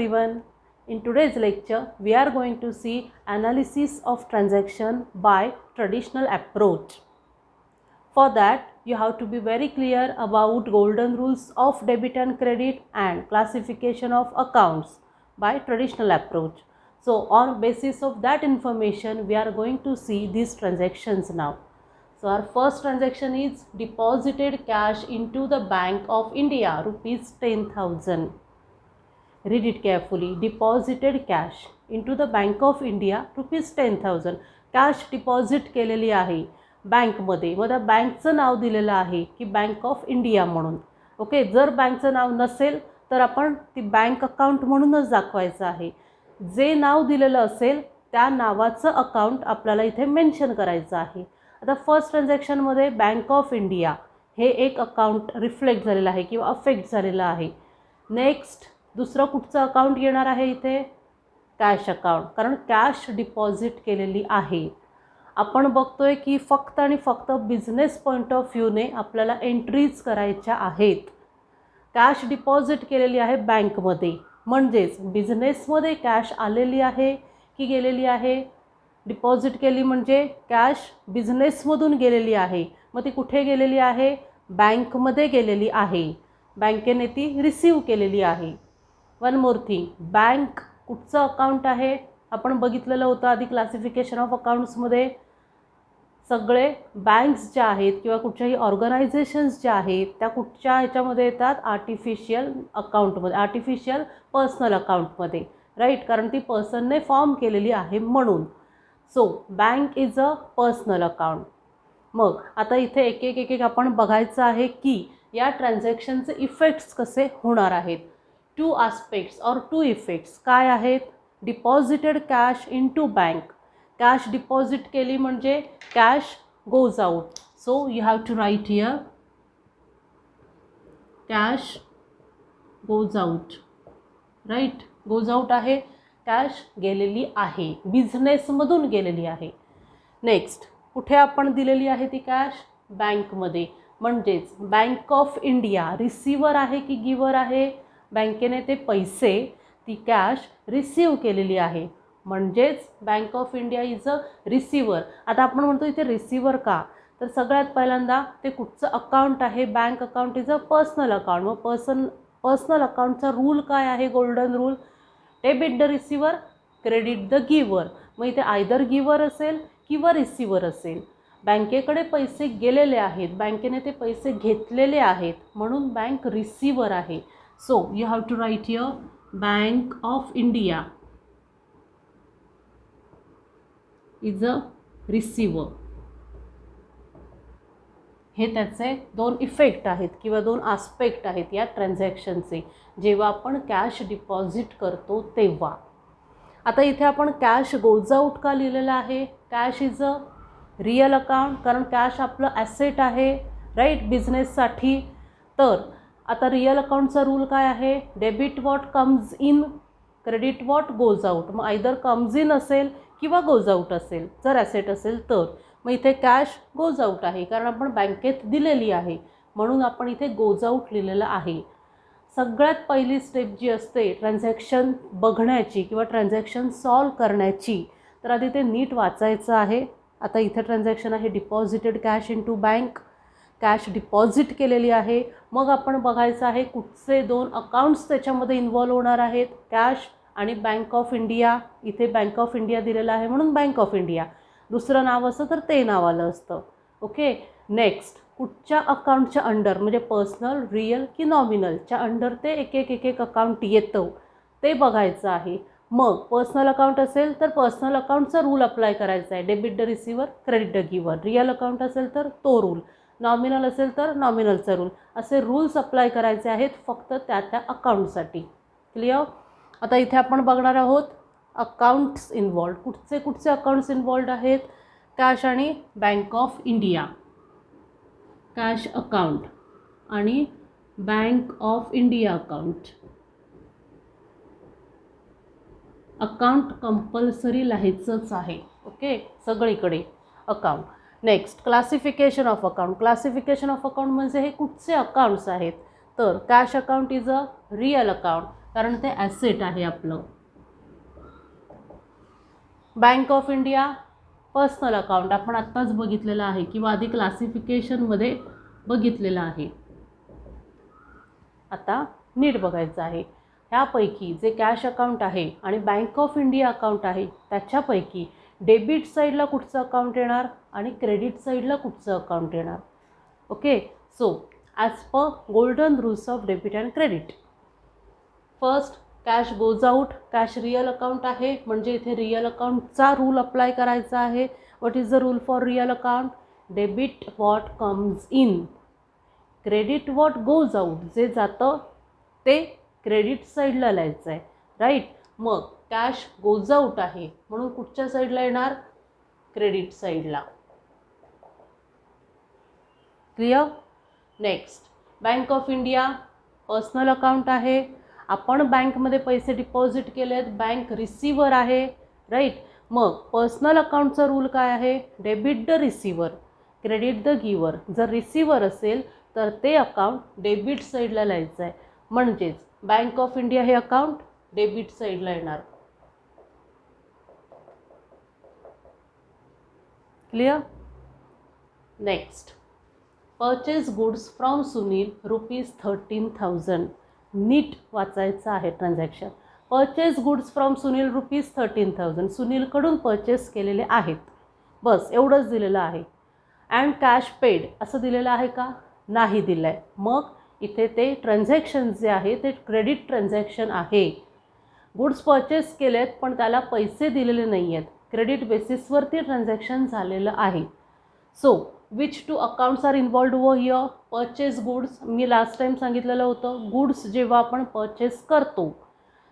everyone. In today's lecture, we are going to see analysis of transaction by traditional approach. For that, you have to be very clear about golden rules of debit and credit and classification of accounts by traditional approach. So on basis of that information, we are going to see these transactions now. So our first transaction is deposited cash into the Bank of India, rupees 10,000. Read it carefully. Deposited cash into the Bank of India, rupees 10,000. Cash deposit केलेली आहे बँकमध्ये. मग त्या बँकचं नाव दिलेलं आहे की bank of India म्हणून. Okay, जर बँकचं नाव नसेल तर आपण ती बँक अकाउंट म्हणूनच दाखवायचं आहे. जे नाव दिलेलं असेल त्या नावाचं अकाउंट आपल्याला इथे मेन्शन करायचं आहे. आता फर्स्ट ट्रान्झॅक्शनमध्ये बँक ऑफ इंडिया हे एक अकाउंट रिफ्लेक्ट झालेलं आहे किंवा अफेक्ट झालेलं आहे. नेक्स्ट दुसरं कुठचं अकाउंट येणार आहे इथे? कॅश अकाउंट, कारण कॅश डिपॉझिट केलेली आहे. आपण बघतोय की फक्त आणि फक्त बिझनेस पॉईंट ऑफ व्ह्यूने आपल्याला एंट्रीज करायच्या आहेत. कॅश डिपॉझिट केलेली आहे बँकमध्ये, म्हणजेच बिझनेसमध्ये कॅश आलेली आहे की गेलेली आहे? डिपॉझिट केली म्हणजे कॅश बिझनेसमधून गेलेली आहे. मग ती कुठे गेलेली आहे? बँकमध्ये गेलेली आहे. बँकेने ती रिसीव केलेली आहे. वन मोर थिंग, बँक कुठचं अकाउंट आहे? आपण बघितलेलं होतं आधी क्लासिफिकेशन ऑफ अकाउंट्समध्ये. सगळे बँक्स ज्या आहेत किंवा कुठच्याही ऑर्गनायझेशन्स ज्या आहेत त्या कुठच्या ह्याच्यामध्ये येतात? आर्टिफिशियल अकाउंटमध्ये, आर्टिफिशियल पर्सनल अकाउंटमध्ये, राईट, कारण ती पर्सनने फॉर्म केलेली आहे म्हणून. So bank is a personal account. मग आता इथे एक एक आपण बघायचं आहे की या ट्रान्झॅक्शनचे इफेक्ट्स कसे होणार आहेत. टू आस्पेक्ट्स और टू इफेक्ट्स काय आहेत? Deposited cash in to bank. Cash deposit केली म्हणजे cash goes out. So you have to write here cash goes out, right, goes out आहे, कॅश गेलेली आहे, बिझनेसमधून गेलेली आहे. नेक्स्ट कुठे आपण दिलेली आहे ती कॅश? बँकमध्ये, म्हणजेच बँक ऑफ इंडिया रिसिवर आहे की गिवर आहे? बँकेने ते पैसे, ती कॅश रिसीव केलेली आहे, म्हणजेच bank of India is a receiver. आता आपण म्हणतो इथे रिसिवर का? तर सगळ्यात पहिल्यांदा ते कुठचं अकाउंट आहे? Bank account is a personal account. मग पर्सनल अकाउंटचा रूल काय आहे? Golden rule, debit the receiver, credit the गिवर. मग इथे आयदर गिवर असेल किंवा रिसिवर असेल. बँकेकडे पैसे गेलेले आहेत, बँकेने ते पैसे घेतलेले आहेत, म्हणून बँक रिसिवर आहे. So you have to write here bank of India is a receiver. हे त्याचे दोन इफेक्ट आहेत किंवा दोन आस्पेक्ट आहेत या ट्रान्झॅक्शनचे जेव्हा आपण कॅश डिपॉझिट करतो तेव्हा. आता इथे आपण कॅश गोज आउट का लिहिलेलं आहे? Cash is a real account, कारण कॅश आपलं ॲसेट आहे, राईट, बिझनेससाठी. तर आता रिअल अकाउंटचा रूल काय आहे? Debit what comes in, credit what goes out. मग आयदर कम्स इन असेल किंवा गोज आउट असेल जर ॲसेट असेल तर. मग इथे कॅश गोज आउट आहे कारण आपण बँकेत दिलेली आहे, म्हणून आपण इथे गोज आउट लिहिलेलं आहे. सगळ्यात पहिली स्टेप जी असते ट्रान्झॅक्शन बघण्याची किंवा ट्रान्झॅक्शन सॉल्व करण्याची, तर आधी ते नीट वाचायचं आहे. आता इथे ट्रान्झॅक्शन आहे deposited cash in to bank, cash deposit केलेली आहे. मग आपण बघायचं आहे कुठचे दोन अकाउंट्स त्याच्यामध्ये इन्व्हॉल्व होणार आहेत? कॅश आणि बँक ऑफ इंडिया. इथे बँक ऑफ इंडिया दिलेलं आहे म्हणून बँक ऑफ इंडिया. दुसरं नाव असतं तर ते नाव आलं असतं. ओके, नेक्स्ट कुठच्या अकाउंटच्या अंडर, म्हणजे पर्सनल, रिअल की नॉमिनलच्या अंडर ते एक अकाउंट येतं ते बघायचं आहे. मग पर्सनल अकाउंट असेल तर पर्सनल अकाउंटचा रूल अप्लाय करायचा आहे, debit the receiver, credit the गिवर. रिअल अकाउंट असेल तर तो रूल, नॉमिनल असेल तर नॉमिनलचा रूल. असे रूल्स अप्लाय करायचे आहेत फक्त त्या अकाउंटसाठी. क्लिअर? आता इथे आपण बघणार आहोत अकाउंट्स इन्व्हॉल्ड. कुठचे अकाउंट्स इन्व्हॉल्ड आहेत? कॅश आणि bank of India. Cash account आणि bank of India account. Account compulsory लिहायचंच आहे. ओके, सगळीकडे account. Next classification of account. Classification of account म्हणजे हे कुठचे अकाउंट्स आहेत? तर cash account is a real account, कारण ते ॲसेट आहे आपलं. Bank of India personal account आपण आत्ताच बघितलेलं आहे किंवा आधी क्लासिफिकेशनमध्ये बघितलेलं आहे. आता नीट बघायचं आहे. ह्यापैकी जे कॅश अकाउंट आहे आणि बँक ऑफ इंडिया अकाउंट आहे त्याच्यापैकी डेबिट साईडला कुठचं अकाउंट येणार आणि क्रेडिट साईडला कुठचं अकाउंट येणार. Okay, so as per golden rules of debit and credit, first cash goes out. Cash real account आहे म्हणजे इथे रिअल अकाउंटचा रूल अप्लाय करायचा आहे. What is the rule for real account? Debit what comes in, credit what goes out. जे जातं ते credit साईडला लिहायचं आहे, राईट. मग कॅश गोज आउट आहे म्हणून कुठच्या साईडला येणार? क्रेडिट साईडला. Clear? Next, bank of India personal account आहे. आपण बँकमध्ये पैसे डिपॉझिट केलेत, बँक रिसिव्हर आहे, राईट. मग पर्सनल अकाउंटचा रूल काय आहे? Debit the receiver, credit the giver. जर रिसिव्हर असेल तर ते अकाउंट डेबिट साईडला लिहायचं आहे. म्हणजेच बँक ऑफ इंडिया हे अकाउंट डेबिट साईडला येणार. Clear? Next, purchase goods from Sunil ₹13,000. नीट वाचायचं आहे transaction. Purchase goods from Sunil ₹13,000. सुनीलकडून परचेस केलेले आहेत, बस एवढंच दिलेलं आहे. अँड कॅश पेड असं दिलेलं आहे का? नाही दिलं आहे. मग इथे ते ट्रान्झॅक्शन जे आहे ते क्रेडिट ट्रान्झॅक्शन आहे. गुड्स परचेस केलेत पण त्याला पैसे दिलेले नाही आहेत, क्रेडिट बेसिसवरती ट्रान्झॅक्शन झालेलं आहे. So which two accounts are involved over here? Purchase goods, मी लास्ट टाईम सांगितलेलं होतं, गुड्स जेव्हा आपण परचेस करतो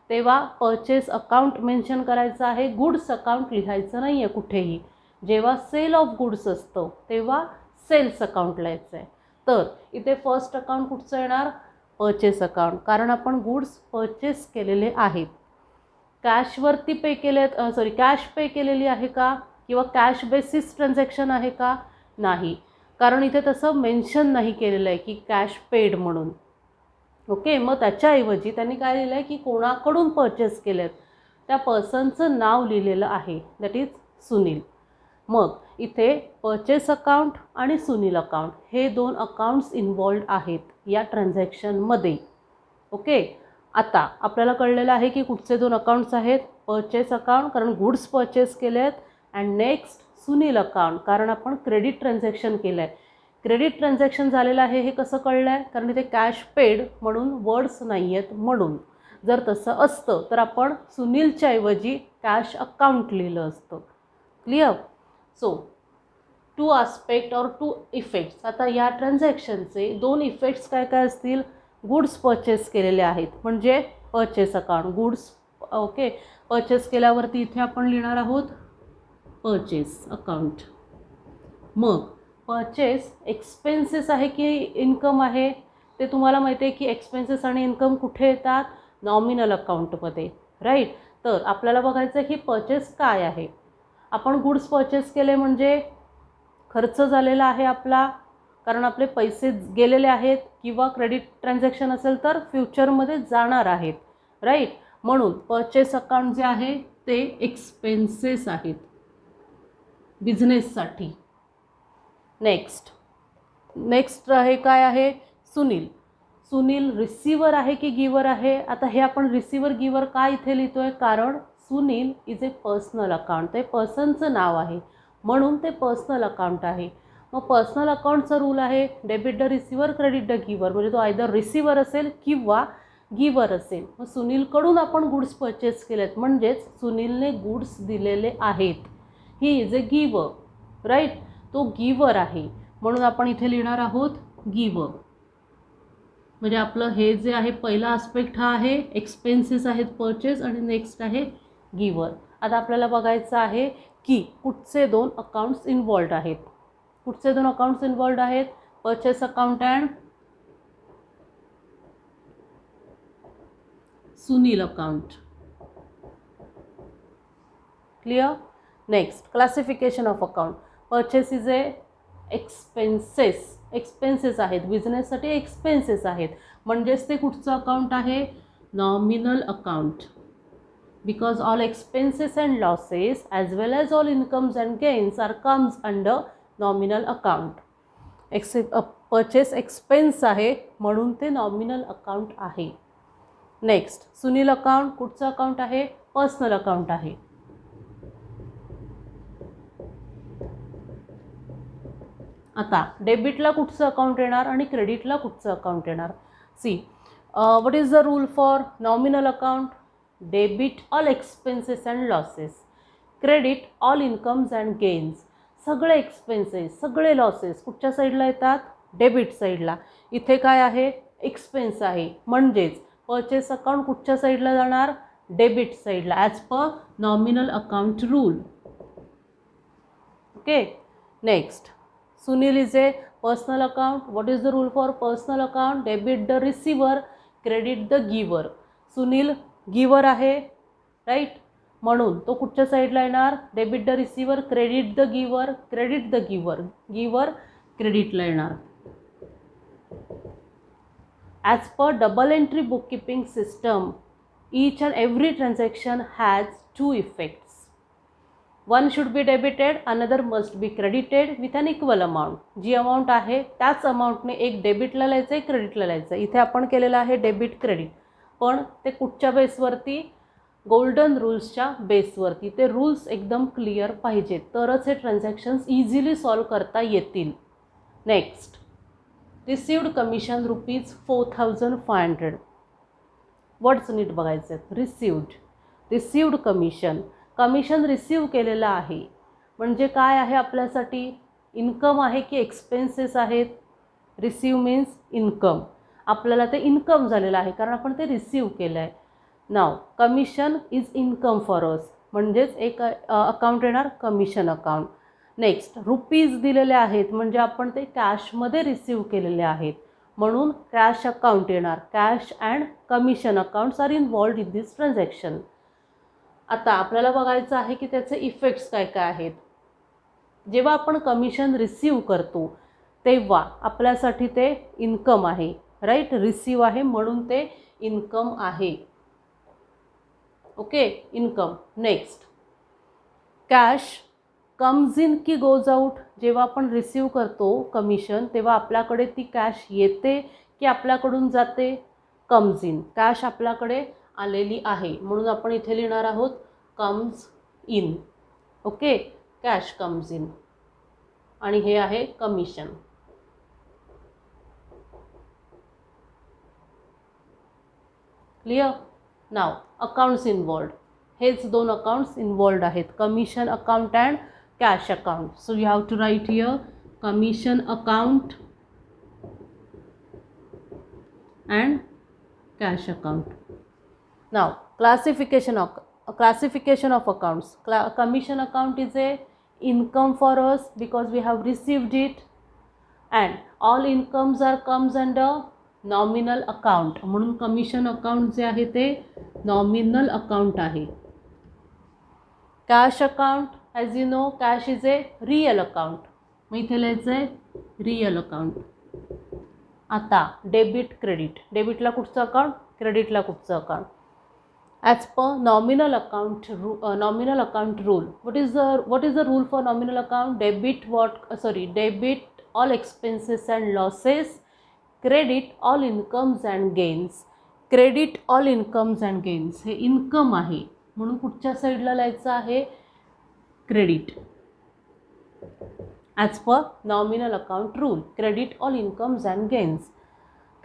तेव्हा परचेस अकाउंट मेन्शन करायचं आहे, गुड्स अकाउंट लिहायचं नाही आहे कुठेही. जेव्हा सेल ऑफ गुड्स असतं तेव्हा सेल्स अकाउंट लिहायचं आहे. तर इथे फर्स्ट अकाउंट कुठचं येणार? परचेस अकाउंट, कारण आपण गुड्स परचेस केलेले आहेत. कॅशवरती पे केलेत, कॅश पे केलेली आहे का किंवा कॅश बेसिस ट्रान्झॅक्शन आहे का? नाही, कारण इथे तसं मेन्शन नाही केलेलं आहे की कॅश पेड म्हणून. ओके, मग त्याच्याऐवजी त्यांनी काय लिहिलं आहे की कोणाकडून परचेस केलेत त्या पर्सनचं नाव लिहिलेलं आहे, दॅट इज सुनील. मग इथे परचेस अकाउंट आणि सुनील अकाउंट हे दोन अकाउंट्स इन्वॉल्ड आहेत या ट्रान्झॅक्शनमध्ये. ओके, आता आपल्याला कळलेलं आहे की कुठचे दोन अकाउंट्स आहेत? परचेस अकाउंट कारण गुड्स परचेस केले आहेत, अँड नेक्स्ट सुनील अकाउंट कारण आपण क्रेडिट ट्रान्झॅक्शन केलं आहे. क्रेडिट ट्रान्झॅक्शन झालेलं आहे हे कसं कळलं आहे? कारण इथे कॅश पेड म्हणून वर्ड्स नाही आहेत म्हणून. जर तसं असतं तर आपण सुनीलच्या ऐवजी कॅश अकाउंट लिहिलं असतं. क्लिअर? सो टू आस्पेक्ट और टू इफेक्ट्स. आता या ट्रान्झॅक्शनचे दोन इफेक्ट्स काय काय असतील? गुड्स परचेस केलेले आहेत म्हणजे purchase account, goods okay purchase केल्यावरती इथे आपण लिहिणार आहोत परचेस अकाउंट. मग परचेस एक्सपेन्सेस आहे की इन्कम आहे? ते तुम्हाला माहिती आहे की एक्सपेन्सेस आणि इन्कम कुठे येतात? नॉमिनल अकाउंटमध्ये, राईट. तर आपल्याला बघायचं आहे की परचेस काय आहे. आपण गुड्स परचेस केले म्हणजे खर्च झालेला आहे आपला, कारण आपले पैसे गेलेले आहेत, किंवा क्रेडिट ट्रान्झॅक्शन असेल तर फ्युचरमध्ये जाणार आहेत, राईट. म्हणून परचेस अकाउंट जे आहे ते एक्सपेन्सेस आहेत बिझनेससाठी. नेक्स्ट आहे काय आहे? सुनील. सुनील रिसिव्हर आहे की गिव्हर आहे? आता हे आपण रिसिव्हर गिव्हर का इथे लिहितो आहे? कारण Sunil is a personal account, ते पर्सनचं नाव आहे म्हणून ते पर्सनल अकाउंट आहे. मग पर्सनल अकाउंटचा रूल आहे debit the receiver, credit the giver, म्हणजे तो आयदर रिसिव्हर असेल किंवा गिव्हर असेल. मग सुनीलकडून आपण गुड्स परचेस केलेत म्हणजेच सुनीलने गुड्स दिलेले आहेत. He is a giver, right. तो गिव्हर आहे म्हणून आपण इथे लिहिणार आहोत गिव्हर. म्हणजे आपलं हे जे आहे पहिला आस्पेक्ट हा आहे एक्सपेन्सेस आहेत परचेस, आणि नेक्स्ट आहे गिव्हर. आता आपल्याला बघायचं आहे की कुठचे दोन अकाउंट्स इन्वॉल्ड आहेत. कुठचे दोन अकाउंट्स इन्वॉल्ड आहेत? Purchase account and Sunil account. Clear? Next, classification of account. Purchase is a expenses आहेत, बिझनेससाठी एक्सपेन्सेस आहेत म्हणजेच ते कुठचं अकाउंट आहे? nominal account, because all expenses and losses as well as all incomes and gains are comes under nominal account. Purchase expense आहे म्हणून ते नॉमिनल अकाउंट आहे. नेक्स्ट, सुनील अकाउंट कुठचं अकाउंट आहे? पर्सनल अकाउंट आहे. आता डेबिटला कुठचं अकाउंट येणार आणि क्रेडिटला कुठचं अकाउंट येणार? See, what is the rule for nominal account? Debit all expenses and losses, credit all incomes and gains. सगळे एक्सपेन्सेस सगळे लॉसेस कुठच्या साईडला येतात? डेबिट साईडला. इथे काय आहे? एक्सपेन्स आहे, म्हणजेच परचेस अकाउंट कुठच्या साईडला जाणार? डेबिट साईडला, as per nominal account rule. Okay. Next, Sunil is a personal account. What is the rule for personal account? Debit the receiver, credit the giver. Sunil giver आहे, right, म्हणून तो कुठच्या साईडला येणार? Debit the receiver, credit the गिवर, credit the गिवर, गिवर क्रेडिटला येणार. As per double entry book keeping system, each and every transaction has two effects. One should be debited, another must be credited with an equal amount. जी amount आहे त्याच अमाऊंटने एक डेबिटला लिहायचं आहे, क्रेडिटला लिहायचं आहे. इथे आपण केलेलं आहे डेबिट क्रेडिट, पण ते कुठच्या बेसवरती? गोल्डन रूल्सच्या बेसवरती. ते रूल्स एकदम क्लिअर पाहिजेत, तरच हे ट्रान्झॅक्शन्स इझिली सॉल्व करता येतील. Next, received commission ₹4,500. वर्ड्स नीट बघायचे आहेत. रिसिव्ड कमिशन, कमिशन रिसीव केलेलं आहे म्हणजे काय आहे आपल्यासाठी? इन्कम आहे की एक्सपेन्सेस आहेत? Receive means income. आपल्याला ते इन्कम झालेलं आहे कारण आपण ते रिसीव केलं आहे. नाव commission is income for us, म्हणजेच एक अकाउंट येणार कमिशन अकाउंट. नेक्स्ट, रुपीज दिलेले आहेत म्हणजे आपण ते कॅशमध्ये रिसीव केलेले आहेत म्हणून कॅश अकाउंट येणार. Cash and commission accounts are involved in this transaction. आता आपल्याला बघायचं आहे की त्याचे इफेक्ट्स काय काय आहेत. जेव्हा आपण कमिशन रिसीव करतो तेव्हा आपल्यासाठी ते इन्कम आहे, राईट, रिसीव आहे म्हणून ते इन्कम आहे. Okay, income. Next, cash comes in की गोज आउट? जेव्हा आपण रिसीव करतो कमिशन तेव्हा आपल्याकडे ती कॅश येते की आपल्याकडून जाते? Comes in. कॅश आपल्याकडे आलेली आहे म्हणून आपण इथे लिहिणार आहोत comes in. Okay, cash comes in आणि हे आहे कमिशन. क्लिअर? नाव अकाउंट्स इन्वॉल्ड, हेच दोन अकाउंट्स इन्वॉल्ड आहेत, commission account and cash account. So you have to write here commission account and cash account. Now, classification of accounts. Commission account is a income for us because we have received it, and all incomes comes under nominal account. म्हणून commission account जे आहे ते nominal account आहे. Cash account, as you know, cash is a real account. मग इथे लिहायचं आहे real account. आता डेबिट क्रेडिट, डेबिटला कुठचं अकाउंट, क्रेडिटला कुठचं account? As per nominal account rule, what is the rule for nominal account? Debit all expenses and losses, credit all incomes and gains. Credit all incomes and gains, हे income आहे म्हणून कुठच्या साईडला लिहायचं आहे? Credit. As per nominal account rule, credit all incomes and gains.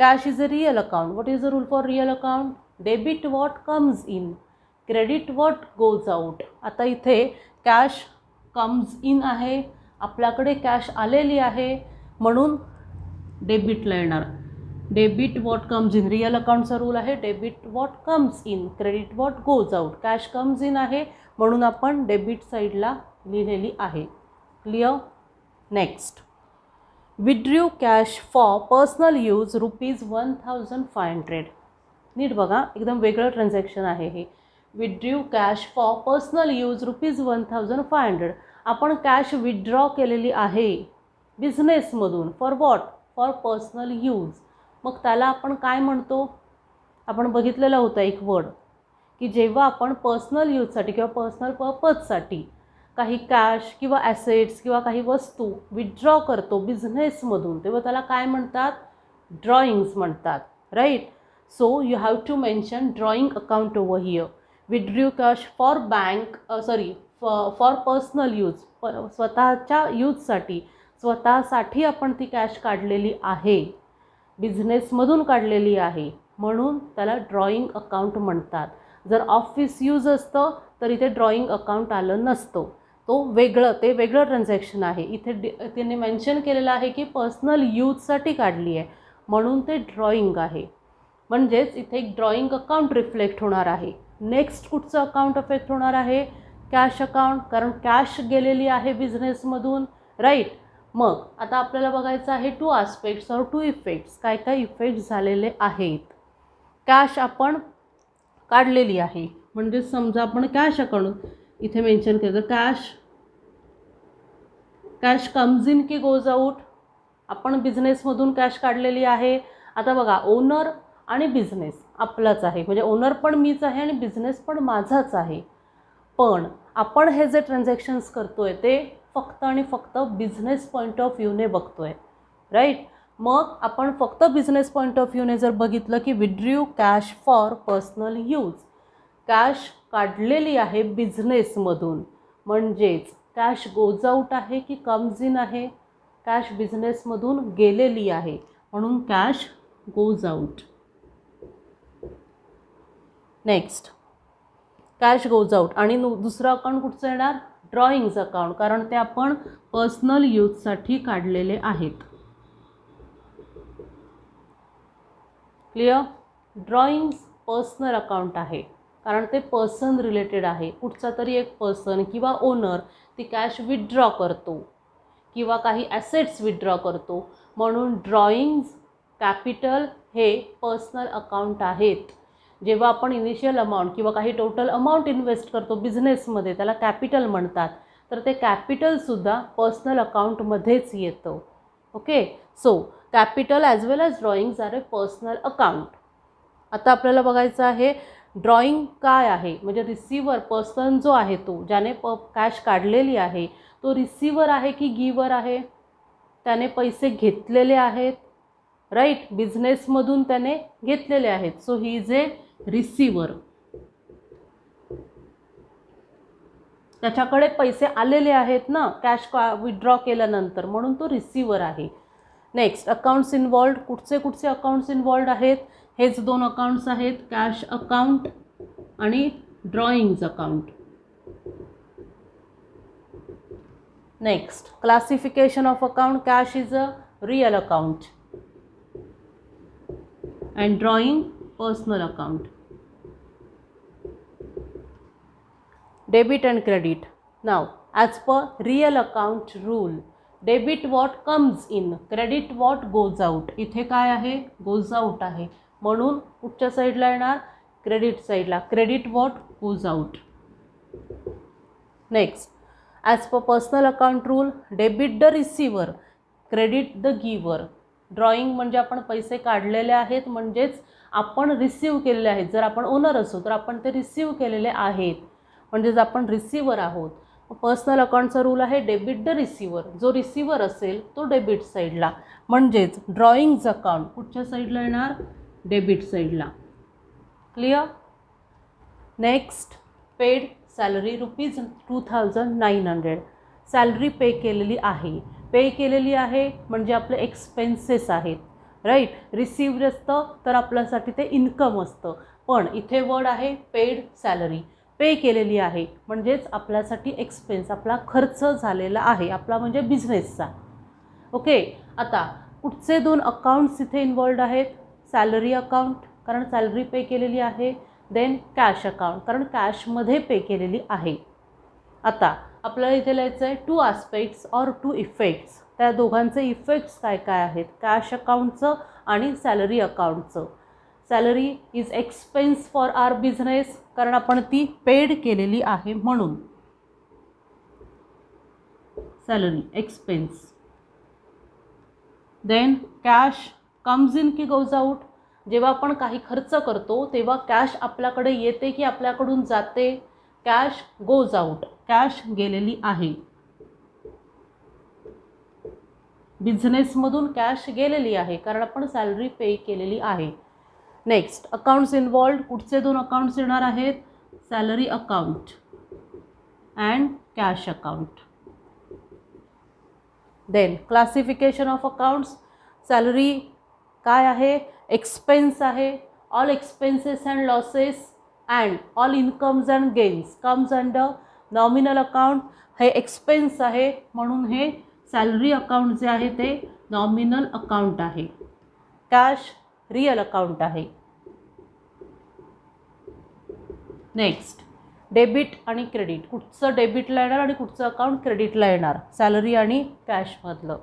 Cash is a real account. What is the rule for real account? Debit what comes in, credit what goes out. आता इथे cash comes in आहे, आपल्याकडे cash आलेली आहे म्हणून डेबिटला येणार. Debit what comes in, real अकाउंटचा रूल आहे debit what comes in, credit what goes out. Cash comes in आहे म्हणून आपण डेबिट साईडला लिहिलेली आहे. Clear? Next, withdrew cash for personal use ₹1,500. नीट बघा, एकदम वेगळं ट्रान्झॅक्शन आहे हे. Withdrew cash for personal use ₹1,500. आपण कॅश विड्रॉ केलेली आहे बिझनेसमधून. For what? For personal use. मग त्याला आपण काय म्हणतो? आपण बघितलेला होता एक वर्ड की जेव्हा आपण पर्सनल यूजसाठी किंवा पर्सनल पर्पजसाठी काही कॅश किंवा ॲसेट्स किंवा काही वस्तू विथड्रॉ करतो बिझनेसमधून, तेव्हा त्याला काय म्हणतात? ड्रॉइंग्स म्हणतात, right? So you have to mention drawing account over here. Withdraw cash for bank for personal use, स्वतःच्या यूजसाठी, स्वतःसाठी आपण ती कॅश काढलेली आहे, बिझनेसमधून काढलेली आहे, म्हणून त्याला ड्रॉइंग अकाउंट म्हणतात. जर ऑफिस यूज असतं तर इथे ड्रॉइंग अकाउंट आलं नसतं, तो ते वेगळं ट्रान्झॅक्शन आहे. इथे तिने मेन्शन केलेलं आहे की पर्सनल यूजसाठी काढली आहे म्हणून ते ड्रॉइंग आहे, म्हणजेच इथे एक ड्रॉइंग अकाउंट रिफ्लेक्ट होणार आहे. नेक्स्ट कुठचं अकाउंट अफेक्ट होणार आहे? कॅश अकाउंट, कारण कॅश गेलेली आहे बिझनेसमधून, राईट? मग आता आपल्याला बघायचं आहे 2 आस्पेक्ट्स और 2 इफेक्ट्स. काय काय इफेक्ट्स झालेले आहेत? कॅश आपण काढलेली आहे, म्हणजे समजा आपण कॅश अकाउंट इथे मेन्शन केलं तर कॅश कम्स इन की गोज आउट. आपण बिझनेसमधून कॅश काढलेली आहे. आता बघा, ओनर आणि बिझनेस आपलाच आहे, म्हणजे ओनर पण मीच आहे आणि बिझनेस पण माझाच आहे. पण आपण हे जे ट्रान्झॅक्शन्स करतोय ते फक्त आणि फक्त बिझनेस पॉईंट ऑफ व्ह्यूने बघतोय, राईट? मग आपण फक्त बिझनेस पॉईंट ऑफ व्ह्यूने जर बघितलं की withdraw cash for personal use, cash काढलेली आहे बिझनेसमधून, म्हणजेच कॅश गोज आउट आहे की कम्स इन आहे? कॅश बिझनेसमधून गेलेली आहे म्हणून cash goes out. Next, cash goes out. आणि दुसरं अकाउंट कुठचं येणार? ड्रॉइंग्स अकाउंट, कारण ते आपण पर्सनल यूजसाठी काढलेले आहेत. क्लिअर? ड्रॉइंग्स पर्सनल अकाउंट आहे कारण ते पर्सन रिलेटेड आहे. कुठचा तरी एक पर्सन किंवा ओनर ती कॅश विथड्रॉ करतो किंवा काही ॲसेट्स विथड्रॉ करतो, म्हणून ड्रॉइंग्स कॅपिटल हे पर्सनल अकाउंट आहेत. जेव्हा आपण इनिशियल अमाऊंट किंवा काही टोटल अमाऊंट इन्व्हेस्ट करतो बिझनेसमध्ये त्याला कॅपिटल म्हणतात, तर ते कॅपिटलसुद्धा पर्सनल अकाउंटमध्येच येतं. Okay, so capital as well as drawings are a personal account. आता आपल्याला बघायचं आहे ड्रॉइंग काय आहे, म्हणजे रिसिव्हर पर्सन जो आहे तो ज्याने कॅश काढलेली आहे तो रिसिव्हर आहे की गिव्हर आहे? त्याने पैसे घेतलेले आहेत, राईट? बिझनेसमधून त्याने घेतलेले आहेत, so he is A receiver. त्याच्याकडे पैसे आलेले आहेत ना कॅश विथड्रॉ केल्यानंतर, म्हणून तो रिसिव्हर आहे. Next, accounts involved. कुठचे अकाउंट्स इन्वॉल्ड आहेत? हेच 2 अकाउंट्स आहेत, कॅश अकाउंट आणि drawings account. Next, classification of account. Cash is a real account and drawing personal account. Debit and credit. Now, as per real account rule, debit what comes in, credit what goes out. इथे काय आहे? goes out आहे, म्हणून कुठच्या साईडला येणार? Credit साईडला. credit what goes out. Next, as per personal account rule, debit the receiver, credit the giver. Drawing म्हणजे आपण पैसे काढलेले आहेत, म्हणजेच आपण रिसीव्ह केलेले आहेत. जर आपण ओनर असू तर आपण ते रिसीव्ह केलेले आहेत, म्हणजेच आपण रिसिव्हर आहोत. पर्सनल अकाउंटचा रूल आहे डेबिट द रिसिव्हर. जो रिसिव्हर असेल तो डेबिट साईडला, म्हणजेच ड्रॉइंग्ज अकाउंट कुठच्या साईडला येणार? डेबिट साईडला. Clear? Next, paid salary ₹2900. Salary pay केलेली आहे. पे केलेली आहे म्हणजे आपले एक्सपेन्सेस आहेत, राईट? रिसिव्ड असतं तर आपल्यासाठी ते इन्कम असतं, पण इथे वर्ड आहे पेड सॅलरी. पे केलेली आहे म्हणजेच आपल्यासाठी एक्सपेन्स, आपला खर्च झालेला आहे, आपला म्हणजे बिझनेसचा. ओके, आता कुठचे 2 अकाउंट्स इथे इन्वॉल्ड आहेत? सॅलरी अकाउंट, कारण सॅलरी पे केलेली आहे. देन कॅश अकाउंट, कारण कॅशमध्ये पे केलेली आहे. आता आपल्याला इथे लिहायचं आहे 2 आस्पेक्ट्स और 2 इफेक्ट्स. त्या दोघांचे इफेक्ट्स काय काय आहेत? कॅश अकाउंटचं आणि सॅलरी अकाउंटचं. Salary is expense for our business, कारण आपण ती पेड केलेली आहे म्हणून salary expense. Then cash comes in की गोज आउट, जेव्हा आपण काही खर्च करतो तेव्हा कॅश आपल्याकडे येते की आपल्याकडून जाते? कॅश गोज आउट, कॅश गेलेली आहे. बिझनेसमधून कॅश गेलेली आहे कारण आपण सॅलरी पे केलेली आहे. Next, accounts involved. कुठचे दोन अकाउंट्स येणार आहेत? Salary account and cash account. Then classification of accounts. Salary काय आहे? एक्सपेन्स आहे. All expenses and losses and all incomes and gains comes under nominal account. हे एक्सपेन्स आहे म्हणून हे सॅलरी अकाउंट जे आहे ते नॉमिनल अकाउंट आहे. कॅश रियल अकाउंट आहे. नेक्स्ट, डेबिट आणि क्रेडिट. कुठचं डेबिटला येणार आणि कुठचं अकाउंट क्रेडिटला येणार? सॅलरी आणि कॅशमधलं.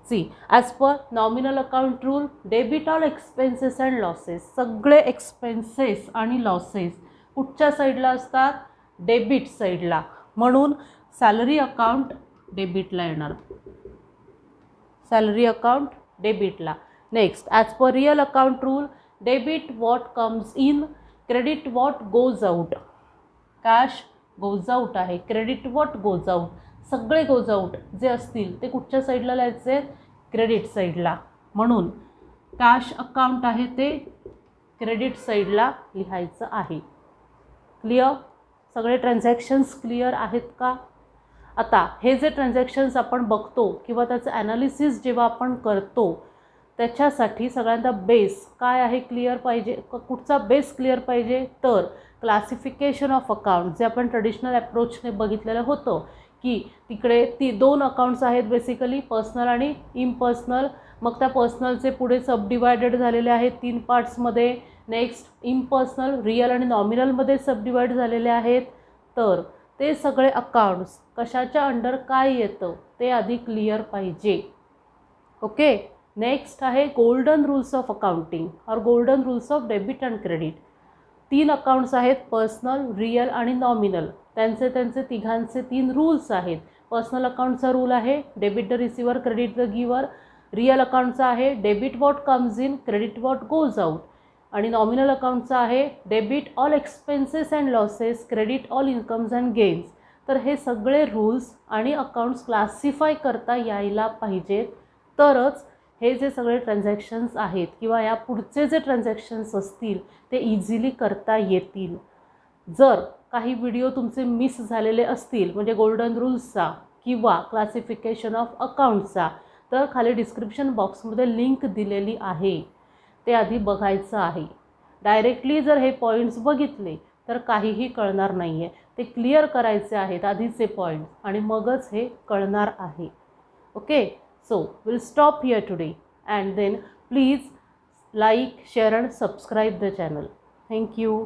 See, as per nominal account rule, debit all expenses and losses. सगळे एक्सपेन्सेस आणि लॉसेस कुठच्या साईडला असतात? डेबिट साईडला. म्हणून सॅलरी अकाउंट डेबिटला येणार. सॅलरी अकाउंट डेबिटला. Next, as per real account rule, debit what comes in, credit what goes out. Cash goes out आहे, क्रेडिट वॉट गोज आउट. सगळे गोज आउट जे असतील ते कुठच्या साईडला लिहायचे? क्रेडिट साईडला. म्हणून कॅश अकाउंट आहे ते क्रेडिट साईडला लिहायचं आहे. क्लिअर? सगळे ट्रान्झॅक्शन्स क्लिअर आहेत का? आता हे जे ट्रान्झॅक्शन्स आपण बघतो किंवा त्याचं ॲनालिसिस जेव्हा आपण करतो त्याच्यासाठी सगळ्यांदा बेस काय आहे क्लिअर पाहिजे. कुठचा बेस क्लिअर पाहिजे? तर क्लासिफिकेशन ऑफ अकाउंट जे आपण ट्रेडिशनल अप्रोचने बघितलेलं होतं की तिकडे दोन अकाउंट्स आहेत बेसिकली, पर्सनल आणि इम्पर्सनल. मग त्या पर्सनलचे पुढे सबडिवायडेड झालेले आहेत 3 पार्ट्समध्ये. नेक्स्ट, इम्पर्सनल रियल आणि नॉमिनलमध्ये सबडिवाइड झालेले आहेत. तर ते सगळे अकाउंट्स कशाच्या अंडर काय येतं ते आधी क्लिअर पाहिजे. ओके. नेक्स्ट आहे गोल्डन रूल्स ऑफ अकाउंटिंग और golden rules of debit and credit. 3 accounts आहेत, पर्सनल, रियल आणि नॉमिनल. त्यांचे तिघांचे 3 रूल्स आहेत. पर्सनल अकाउंटचा रूल आहे debit the receiver, credit the गिवर. रियल अकाउंटचा आहे debit what comes in, credit what goes out. आणि नॉमिनल अकाउंटचा आहे debit all expenses and losses, credit all incomes and gains. तर हे सगळे रूल्स आणि अकाउंट्स क्लासिफाय करता यायला पाहिजेत, तरच हे जे सगळे ट्रान्झॅक्शन्स आहेत किंवा या पुढचे जे ट्रान्झॅक्शन्स असतील ते इझिली करता येतील. जर काही व्हिडिओ तुमचे मिस झालेले असतील म्हणजे गोल्डन रूल्सचा किंवा क्लासिफिकेशन ऑफ अकाउंटचा, तर खाली डिस्क्रिप्शन बॉक्समध्ये लिंक दिलेली आहे, ते आधी बघायचं आहे. डायरेक्टली जर हे पॉईंट्स बघितले तर काहीही कळणार नाही आहे. ते क्लिअर करायचे आहेत आधीचे पॉईंट्स आणि मगच हे कळणार आहे. Okay. So we'll stop here today and then please like, share and subscribe the channel. Thank you.